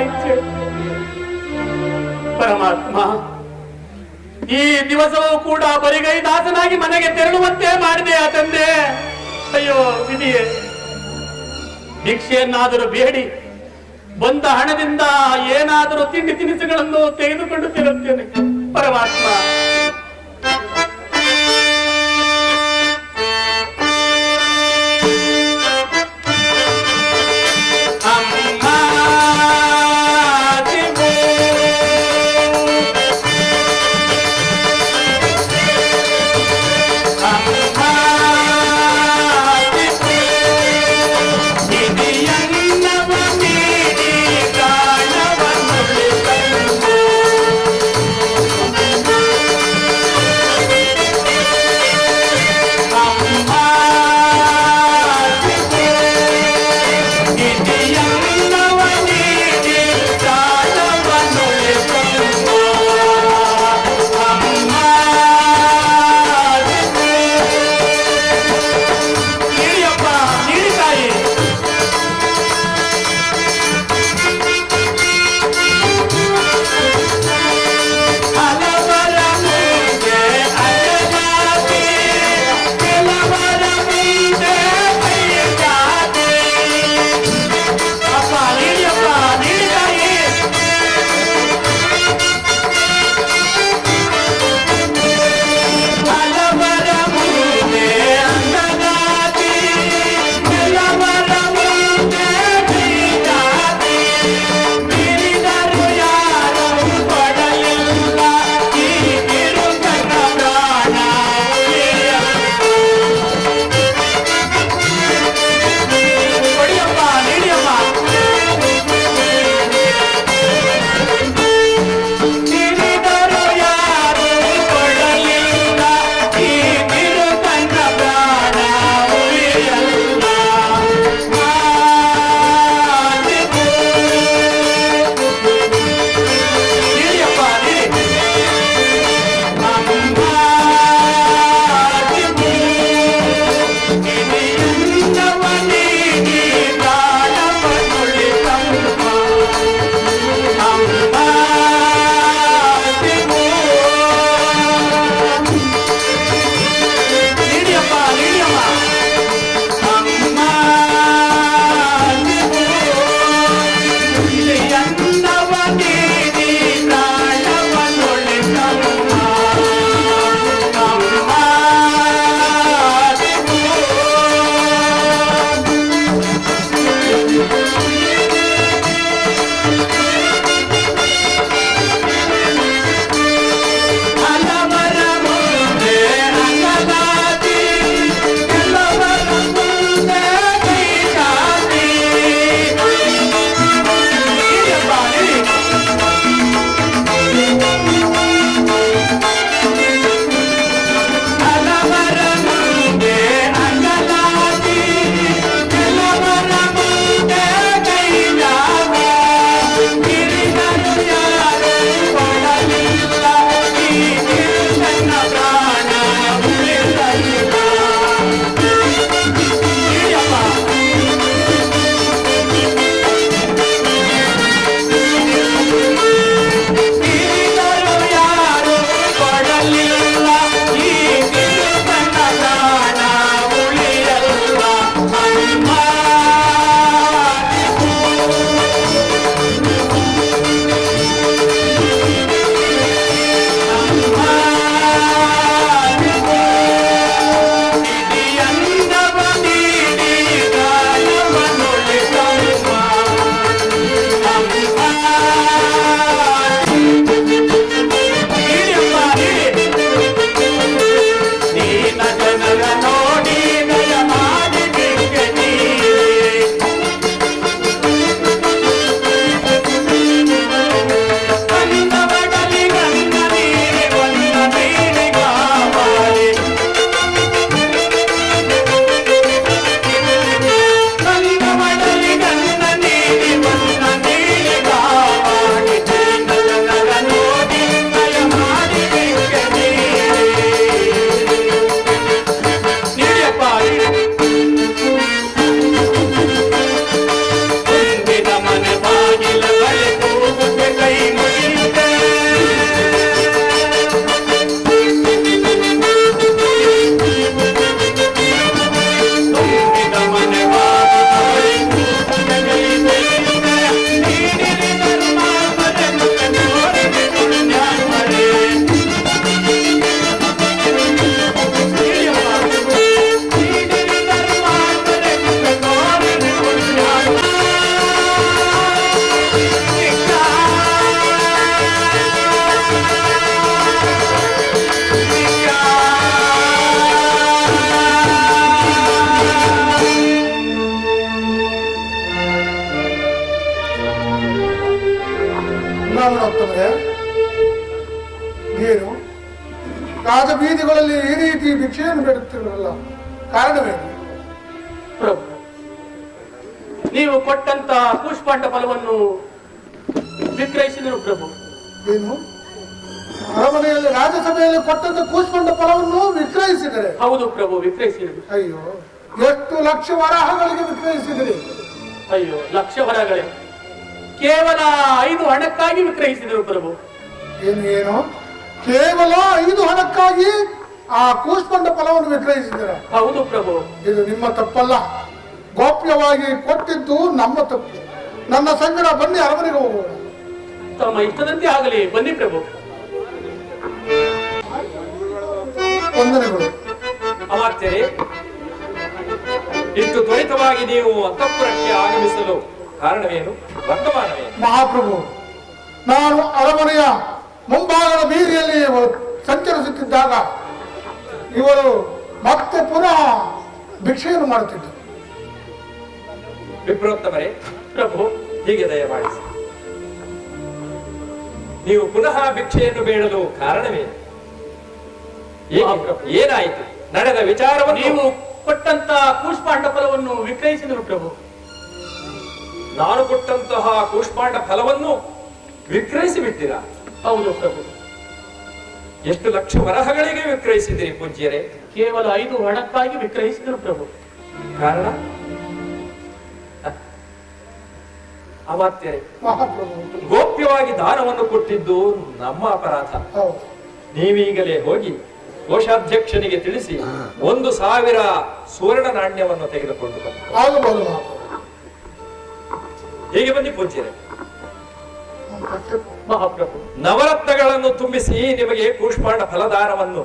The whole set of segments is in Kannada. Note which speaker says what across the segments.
Speaker 1: ಇಚ್ಛೆ. ಪರಮಾತ್ಮ, ಈ ದಿವಸವೂ ಕೂಡ ಬರಿಗೈ ದಾಸನಾಗಿ ಮನೆಗೆ ತೆರಳುವಂತೆ ಮಾಡಿದೆ ಆ ತಂದೆ. ಅಯ್ಯೋ ವಿಧಿಯೇ, ಭಿಕ್ಷೆಯನ್ನಾದರೂ ಬೇಡಿ ಬಂದ ಹಣದಿಂದ ಏನಾದರೂ ತಿಂಡಿ ತಿನಿಸುಗಳನ್ನು ತೆಗೆದುಕೊಂಡು ತಿರುತ್ತೇನೆ. ಪರಮಾತ್ಮ,
Speaker 2: ರಾಜಬೀದಿಗಳಲ್ಲಿ ಈ ರೀತಿ ಭಿಕ್ಷೆಯನ್ನು ಬೇಡುತ್ತಿರಲ್ಲ, ಕಾರಣವೇನು?
Speaker 1: ಪ್ರಭು, ನೀವು ಕೊಟ್ಟಂತ ಕೂಷ್ಮಾಂಡ ಫಲವನ್ನು ವಿಕ್ರಯಿಸಿದರು ಪ್ರಭು.
Speaker 2: ಏನು? ಅರಮನೆಯಲ್ಲಿ ರಾಜ್ಯಸಭೆಯಲ್ಲಿ ಕೊಟ್ಟಂತ ಕೂಷ್ಮಾಂಡ ಫಲವನ್ನು ವಿಕ್ರಯಿಸಿದರೆ?
Speaker 1: ಹೌದು ಪ್ರಭು, ವಿಕ್ರಯಿಸಿದರು.
Speaker 2: ಅಯ್ಯೋ, ಎಷ್ಟು ಲಕ್ಷ ವರಾಹಗಳಿಗೆ ವಿಕ್ರಯಿಸಿದ್ರಿ?
Speaker 1: ಅಯ್ಯೋ, ಲಕ್ಷ ವರಗಳೇ, ಕೇವಲ 5 ಹಣಕ್ಕಾಗಿ ವಿಕ್ರಯಿಸಿದರು ಪ್ರಭು.
Speaker 2: ಏನು? ಕೇವಲ 5 ಹಣಕ್ಕಾಗಿ ಆ ಕೂಷ್ಮಾಂಡ ಫಲವನ್ನು ವಿಕ್ರಯಿಸಿದರ?
Speaker 1: ಹೌದು ಪ್ರಭು.
Speaker 2: ಇದು ನಿಮ್ಮ ತಪ್ಪಲ್ಲ, ಗೋಪ್ಯವಾಗಿ ಕೊಟ್ಟಿದ್ದು ನಮ್ಮ ತಪ್ಪು. ನನ್ನ ಸಂಗಡ ಬನ್ನಿ, ಅರಮನೆಗೆ ಹೋಗೋಣ.
Speaker 1: ತಮ್ಮ ಇಷ್ಟದಂತೆ ಆಗಲಿ, ಬನ್ನಿ ಪ್ರಭು.
Speaker 2: ವಂದನೆಗಳು.
Speaker 3: ಅಮಾತ್ಯರೇ, ಇಷ್ಟು ತ್ವರಿತವಾಗಿ ನೀವು ಅಂತಃಪುರಕ್ಕೆ ಆಗಮಿಸಲು ಕಾರಣವೇನು? ವರ್ತಮಾನವೇನು?
Speaker 2: ಮಹಾಪ್ರಭು, ನಾನು ಅರಮನೆಯ ಮುಂಭಾಗದ ಬೀದಿಯಲ್ಲಿ ಸಂಚರಿಸುತ್ತಿದ್ದಾಗ ಇವರು ಮತ್ತೆ ಪುನಃ ಭಿಕ್ಷೆಯನ್ನು ಮಾಡುತ್ತಿದ್ದರು.
Speaker 3: ವಿಪ್ರೋತ್ತಮರೇ,
Speaker 1: ಪ್ರಭು,
Speaker 3: ಹೀಗೆ ದಯಮಾಡಿಸಿ. ನೀವು ಪುನಃ ಭಿಕ್ಷೆಯನ್ನು ಬೇಡಲು ಕಾರಣವೇನು? ಏನಾಯಿತು? ನಡೆದ ವಿಚಾರವನ್ನು
Speaker 1: ನೀವು ಕೊಟ್ಟಂತ ಕೂಷ್ಮಾಂಡ ಫಲವನ್ನು ವಿಕ್ರಯಿಸಿದರು ಪ್ರಭು.
Speaker 3: ನಾನು ಕೊಟ್ಟಂತಹ ಕೂಷ್ಮಾಂಡ ಫಲವನ್ನು ವಿಕ್ರಯಿಸಿ ಬಿಟ್ಟಿರಾ?
Speaker 1: ಹೌದು ಪ್ರಭು.
Speaker 3: ಎಷ್ಟು ಲಕ್ಷ ವರಹಗಳಿಗೆ ವಿಕ್ರಯಿಸಿದಿರಿ ಪೂಜ್ಯರೇ?
Speaker 1: ಕೇವಲ 5 ಹಣಕ್ಕಾಗಿ ವಿಕ್ರಯಿಸಿದರು ಪ್ರಭು.
Speaker 3: ಕಾರಣ? ಅಮಾತ್ಯರೇ,
Speaker 2: ಮಹಾಪ್ರಭು,
Speaker 3: ಗೋಪ್ಯವಾಗಿ ದಾನವನ್ನು ಕೊಟ್ಟಿದ್ದು ನಮ್ಮ ಅಪರಾಧ.
Speaker 2: ಹೌದು.
Speaker 3: ನೀವೀಗಲೇ ಹೋಗಿ ಕೋಶಾಧ್ಯಕ್ಷನಿಗೆ ತಿಳಿಸಿ 1,000 ಸುವರ್ಣ ನಾಣ್ಯವನ್ನು ತೆಗೆದುಕೊಂಡು ಬನ್ನಿ.
Speaker 2: ಆಗಬಹುದು ಮಹಾಪ್ರಭು.
Speaker 3: ಹೇಗೆ ಬನ್ನಿ ಪೂಜ್ಯರೇ?
Speaker 1: ಮಹಾಪ್ರಭು,
Speaker 3: ನವರತ್ನಗಳನ್ನು ತುಂಬಿಸಿ ನಿಮಗೆ ಕೂಷ್ಮಾಂಡ ಫಲದಾನವನ್ನು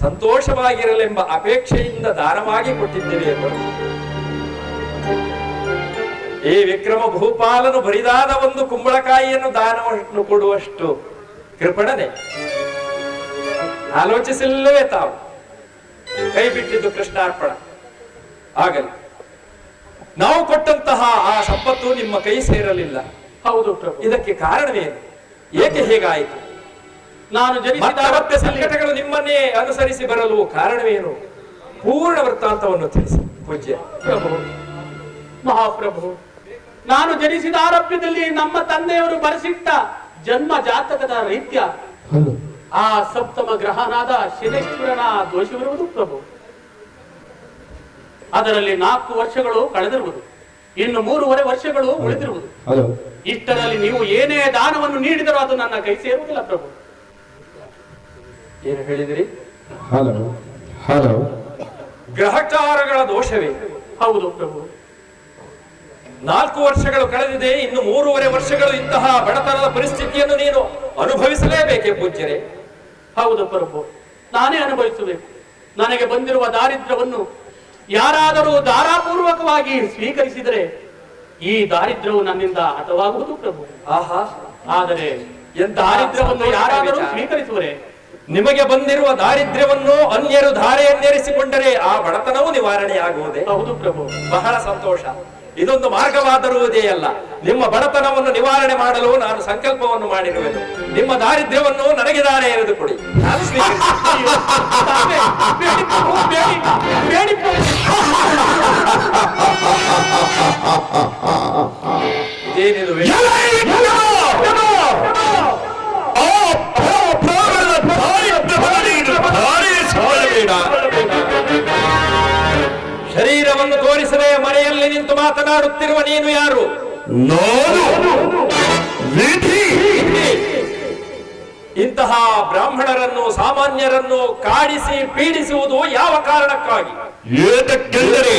Speaker 3: ಸಂತೋಷವಾಗಿರಲೆಂಬ ಅಪೇಕ್ಷೆಯಿಂದ ದಾನವಾಗಿ ಕೊಟ್ಟಿದ್ದೇವೆ ಎಂದು ಈ ವಿಕ್ರಮ ಭೂಪಾಲನು ಬರಿದಾದ ಒಂದು ಕುಂಬಳಕಾಯಿಯನ್ನು ದಾನವನ್ನು ಕೊಡುವಷ್ಟು ಕೃಪಣನೆ ಆಲೋಚಿಸಿಲ್ಲವೇ ತಾವು? ಕೈ ಬಿಟ್ಟಿದ್ದು ಕೃಷ್ಣಾರ್ಪಣ ಆಗಲಿ. ನಾವು ಕೊಟ್ಟಂತಹ ಆ ಸಂಪತ್ತು ನಿಮ್ಮ ಕೈ ಸೇರಲಿಲ್ಲ.
Speaker 1: ಹೌದು ಪ್ರಭು.
Speaker 3: ಇದಕ್ಕೆ ಕಾರಣವೇನು? ಏಕೆ ಹೇಗಾಯಿತು?
Speaker 1: ನಾನು ಜನಿಸಿದ
Speaker 3: ಮತ್ತೆ ಸಂಕಟಗಳು ನಿಮ್ಮನ್ನೇ ಅನುಸರಿಸಿ ಬರಲು ಕಾರಣವೇನು? ಪೂರ್ಣ ವೃತ್ತಾಂತವನ್ನು ತಿಳಿಸಿ ಪೂಜ್ಯ.
Speaker 1: ಪ್ರಭು, ಮಹಾಪ್ರಭು, ನಾನು ಜನಿಸಿದ ಆರೋಗ್ಯದಲ್ಲಿ ನಮ್ಮ ತಂದೆಯವರು ಬರೆಸಿಟ್ಟ ಜನ್ಮ ಜಾತಕದ ರೀತ್ಯ ಆ ಸಪ್ತಮ ಗ್ರಹನಾದ ಶನೇಶ್ವರನ ದೋಷವಿರುವುದು ಪ್ರಭು. ಅದರಲ್ಲಿ 4 ವರ್ಷಗಳು ಕಳೆದಿರುವುದು, ಇನ್ನು 3.5 ವರ್ಷಗಳು ಉಳಿದಿರುವುದು. ಇಷ್ಟರಲ್ಲಿ ನೀವು ಏನೇ ದಾನವನ್ನು ನೀಡಿದರೂ ಅದು ನನ್ನ ಕೈ ಸೇರುವುದಿಲ್ಲ ಪ್ರಭು.
Speaker 3: ಏನು ಹೇಳಿದಿರಿ?
Speaker 4: ಹಲೋ
Speaker 3: ಗ್ರಹಚಾರಗಳ ದೋಷವೇ?
Speaker 1: ಹೌದು ಪ್ರಭು.
Speaker 3: 4 ವರ್ಷಗಳು ಕಳೆದಿದೆ, ಇನ್ನು 3.5 ವರ್ಷಗಳು ಇಂತಹ ಬಡತನದ ಪರಿಸ್ಥಿತಿಯನ್ನು ನೀನು ಅನುಭವಿಸಲೇಬೇಕೆ ಪೂಜ್ಯರೇ?
Speaker 1: ಹೌದು ಪ್ರಭು, ನಾನೇ ಅನುಭವಿಸಬೇಕು. ನನಗೆ ಬಂದಿರುವ ದಾರಿದ್ರ್ಯವನ್ನು ಯಾರಾದರೂ ಧಾರಾಪೂರ್ವಕವಾಗಿ ಸ್ವೀಕರಿಸಿದರೆ ಈ ದಾರಿದ್ರ್ಯವು ನನ್ನಿಂದ ಹತವಾಗುವುದು ಪ್ರಭು.
Speaker 3: ಆಹಾ,
Speaker 1: ಆದರೆ ದಾರಿದ್ರ್ಯವನ್ನು ಯಾರಾದರೂ ಸ್ವೀಕರಿಸುವರೆ?
Speaker 3: ನಿಮಗೆ ಬಂದಿರುವ ದಾರಿದ್ರ್ಯವನ್ನು ಅನ್ಯರು ಧಾರೆಯನ್ನೇರಿಸಿಕೊಂಡರೆ ಆ ಬಡತನವು ನಿವಾರಣೆಯಾಗುವುದೇ?
Speaker 1: ಹೌದು ಪ್ರಭು.
Speaker 3: ಬಹಳ ಸಂತೋಷ. ಇದೊಂದು ಮಾರ್ಗವಾದರುವುದೇ ಅಲ್ಲ. ನಿಮ್ಮ ಬಡತನವನ್ನು ನಿವಾರಣೆ ಮಾಡಲು ನಾನು ಸಂಕಲ್ಪವನ್ನು ಮಾಡಿರುವೆನು. ನಿಮ್ಮ ದಾರಿದ್ರ್ಯವನ್ನು ನನಗೆ ದಾರೆ ಎರೆದು ಕೊಡಿ, ನಾನು ಸ್ವೀಕರಿಸುತ್ತೇನೆ.
Speaker 1: ಬೇಡಿ ಪ್ರಭು, ಬೇಡಿ ಪ್ರಭು.
Speaker 3: ಇದೇನಿದು? ಶರೀರವನ್ನು ತೋರಿಸದೆ ಮನೆಯಲ್ಲಿ ನಿಂತು ಮಾತನಾಡುತ್ತಿರುವ ನೀನು ಯಾರು? ಇಂತಹ ಬ್ರಾಹ್ಮಣರನ್ನು ಸಾಮಾನ್ಯರನ್ನು ಕಾಡಿಸಿ ಪೀಡಿಸುವುದು ಯಾವ ಕಾರಣಕ್ಕಾಗಿ?
Speaker 4: ಏತಕ್ಕೆಂದರೆ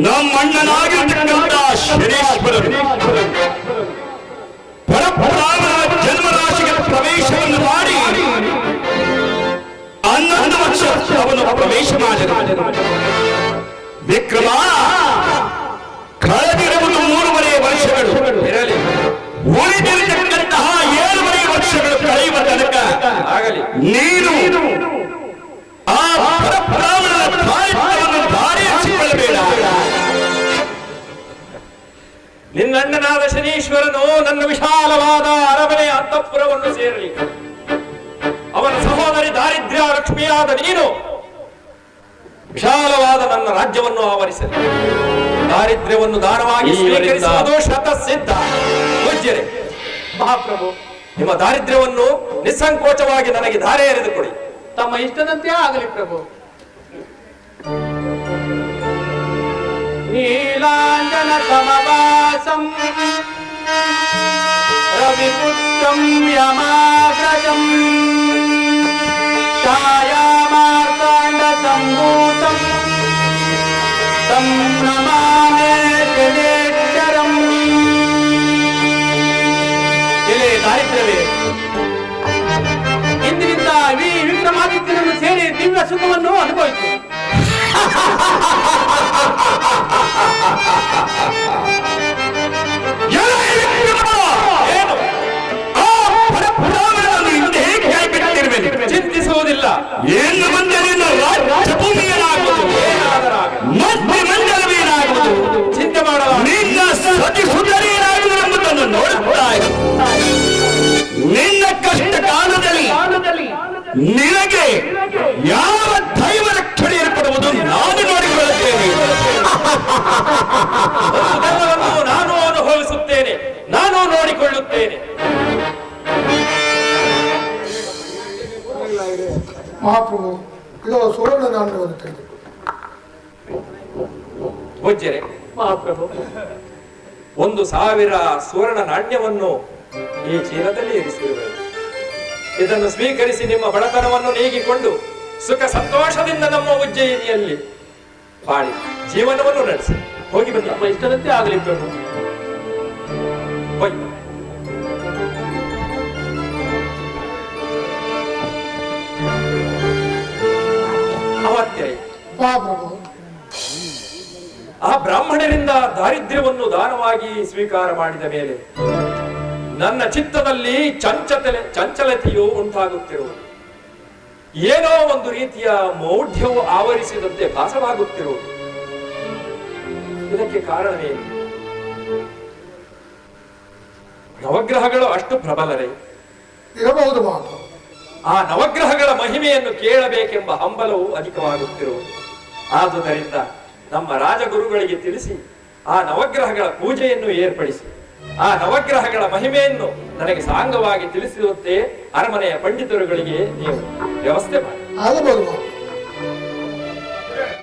Speaker 4: ನಮ್ಮಣ್ಣನಾಗಿರ್ತಕ್ಕಂಥ ಶನೇಶ್ವರರು ಪರಬ್ರಾಹ್ಮಣರ ಜನ್ಮರಾಶಿಗೆ ಪ್ರವೇಶವನ್ನು ಮಾಡಿ 11 ವರ್ಷ ಅವನು ಪ್ರವೇಶ ಮಾಡಿದ ವಿಕ್ರಮ ಕಳೆದಿರುವುದು 3.5 ವರ್ಷಗಳು
Speaker 3: ಇರಲಿ,
Speaker 4: ಉಳಿದಿರತಕ್ಕಂತಹ 7.5 ವರ್ಷಗಳು ಕಳೆಯುವ ತನಕ
Speaker 3: ಆಗಲಿ.
Speaker 4: ನೀನು ಆ ಪರಬ್ರಾಹ್ಮಣರ ದಾರಿದ್ರ್ಯವನ್ನು ದಾರಿಯಿರಿಸಿಕೊಳ್ಳಬೇಡ.
Speaker 3: ನಿನ್ನಣ್ಣನಾದ ಶನೀಶ್ವರನು ನನ್ನ ವಿಶಾಲವಾದ ಅರಮನೆಯ ಅಂತಃಪುರವನ್ನು ಸೇರಲಿ. ಅವನ ಸಹೋದರ ಚಕ್ರವರ್ತಿಯಾದ ನೀನು ವಿಶಾಲವಾದ ನನ್ನ ರಾಜ್ಯವನ್ನು ಆವರಿಸಲಿ. ದಾರಿದ್ರ್ಯವನ್ನು ದಾನವಾಗಿ ಸ್ವೀಕರಿಸುವುದು ಶತಸಿದ್ಧ. ಪೂಜ್ಯರೇ,
Speaker 1: ಮಹಾಪ್ರಭು,
Speaker 3: ನಿಮ್ಮ ದಾರಿದ್ರ್ಯವನ್ನು ನಿಸ್ಸಂಕೋಚವಾಗಿ ನನಗೆ ಧಾರೆ ಎರೆದು ಕೊಡಿ.
Speaker 1: ತಮ್ಮ ಇಷ್ಟದಂತೆ ಆಗಲಿ ಪ್ರಭು. ನೀಲಾಂಜನ ಸಮವಾಸಂ ರವಿಪುತ್ರಂ ಯಮಾಗ್ರಜಂ ಛಾಯಾಮಾರ್ತಾಂಡ ಸಂಭೂತಂ ತಂ ನಮಾಮಿ ಜನೇಶ್ವರಂ. ಎಲೆ ದಾರಿದ್ರ್ಯವೇ, ಇಂದಿನಿಂದ ಈ ವಿಕ್ರಮಾದಿತ್ಯನನ್ನು ಸೇರಿ ದಿವ್ಯ ಸುಖವನ್ನು ಅನುಭವಿಸು.
Speaker 3: ಏನು? ಚಿಂತಿಸುವುದಿಲ್ಲ.
Speaker 4: ಏನು ಮುಂದೆ ನಿನ್ನ ರಾಜ್ಯ ಭೂಮಿಯೇನಾಗುವುದು, ಮತ್ತೆ ಮಂಡಲವೇನಾಗುವುದು,
Speaker 3: ಚಿಂತೆ ಮಾಡಲ್ಲ.
Speaker 4: ನಿನ್ನ ಸತಿ ಸುಂದರಿಯೇನಾಗುವುದು ಎಂಬುದನ್ನು ನೋಡುತ್ತಾ ಇರು. ನಿನ್ನ ಕಷ್ಟ ಕಾಲದಲ್ಲಿ ನಿನಗೆ ಯಾವ ದೈವ ರಕ್ಷಣೆ ಏರ್ಪಡುವುದು ನಾನು ನೋಡಿಕೊಳ್ಳುತ್ತೇನೆ.
Speaker 3: ಧರ್ಮವನ್ನು ನಾನು ಅನುಭವಿಸುತ್ತೇನೆ, ನಾನು ನೋಡಿಕೊಳ್ಳುತ್ತೇನೆ.
Speaker 2: ಮಹಾಪ್ರಭು, ಇದು ಸುವರ್ಣ ನಾಣ್ಯವನ್ನು ತೆಗೆದು.
Speaker 3: ಪೂಜ್ಯರೇ,
Speaker 1: ಮಹಾಪ್ರಭು,
Speaker 3: 1,000 ಸುವರ್ಣ ನಾಣ್ಯವನ್ನು ಈ ಚೀಲದಲ್ಲಿ ಇರಿಸಿರುವೆ. ಇದನ್ನು ಸ್ವೀಕರಿಸಿ ನಿಮ್ಮ ಬಡತನವನ್ನು ನೀಗಿಕೊಂಡು ಸುಖ ಸಂತೋಷದಿಂದ ನಮ್ಮ ಉಜ್ಜಯಿನಿಯಲ್ಲಿ ಬಾಳಿ ಜೀವನವನ್ನು ನಡೆಸಿ ಹೋಗಿ ಬನ್ನಿ.
Speaker 1: ತಮ್ಮ ಇಷ್ಟದಂತೆ ಆಗಲಿ ಪ್ರಭು.
Speaker 3: ಹೋಗಿ. ಅಮಾತ್ಯರೇ,
Speaker 2: ಮಹಾಪ್ರಭು,
Speaker 3: ಆ ಬ್ರಾಹ್ಮಣರಿಂದ ದಾರಿದ್ರ್ಯವನ್ನು ದಾನವಾಗಿ ಸ್ವೀಕಾರ ಮಾಡಿದ ಮೇಲೆ ನನ್ನ ಚಿತ್ತದಲ್ಲಿ ಚಂಚಲತೆಯು ಉಂಟಾಗುತ್ತಿರುವುದು. ಏನೋ ಒಂದು ರೀತಿಯ ಮೌಢ್ಯವು ಆವರಿಸಿದಂತೆ ಭಾಸವಾಗುತ್ತಿರುವುದು. ಇದಕ್ಕೆ ಕಾರಣವೇನು? ನವಗ್ರಹಗಳು ಅಷ್ಟು ಪ್ರಬಲರೇ?
Speaker 2: ಇರಬಹುದು ಮಹಾಪ್ರಭು.
Speaker 3: ಆ ನವಗ್ರಹಗಳ ಮಹಿಮೆಯನ್ನು ಕೇಳಬೇಕೆಂಬ ಹಂಬಲವು ಅಧಿಕವಾಗುತ್ತಿರುವುದು. ಆದುದರಿಂದ ನಮ್ಮ ರಾಜಗುರುಗಳಿಗೆ ತಿಳಿಸಿ ಆ ನವಗ್ರಹಗಳ ಪೂಜೆಯನ್ನು ಏರ್ಪಡಿಸಿ ಆ ನವಗ್ರಹಗಳ ಮಹಿಮೆಯನ್ನು ನನಗೆ ಸಾಂಗವಾಗಿ ತಿಳಿಸುವಂತೆ ಅರಮನೆಯ ಪಂಡಿತರುಗಳಿಗೆ ನೀವು ವ್ಯವಸ್ಥೆ ಮಾಡಿ.
Speaker 2: ಆಗಬಹುದು ಮಹಾಪ್ರಭು.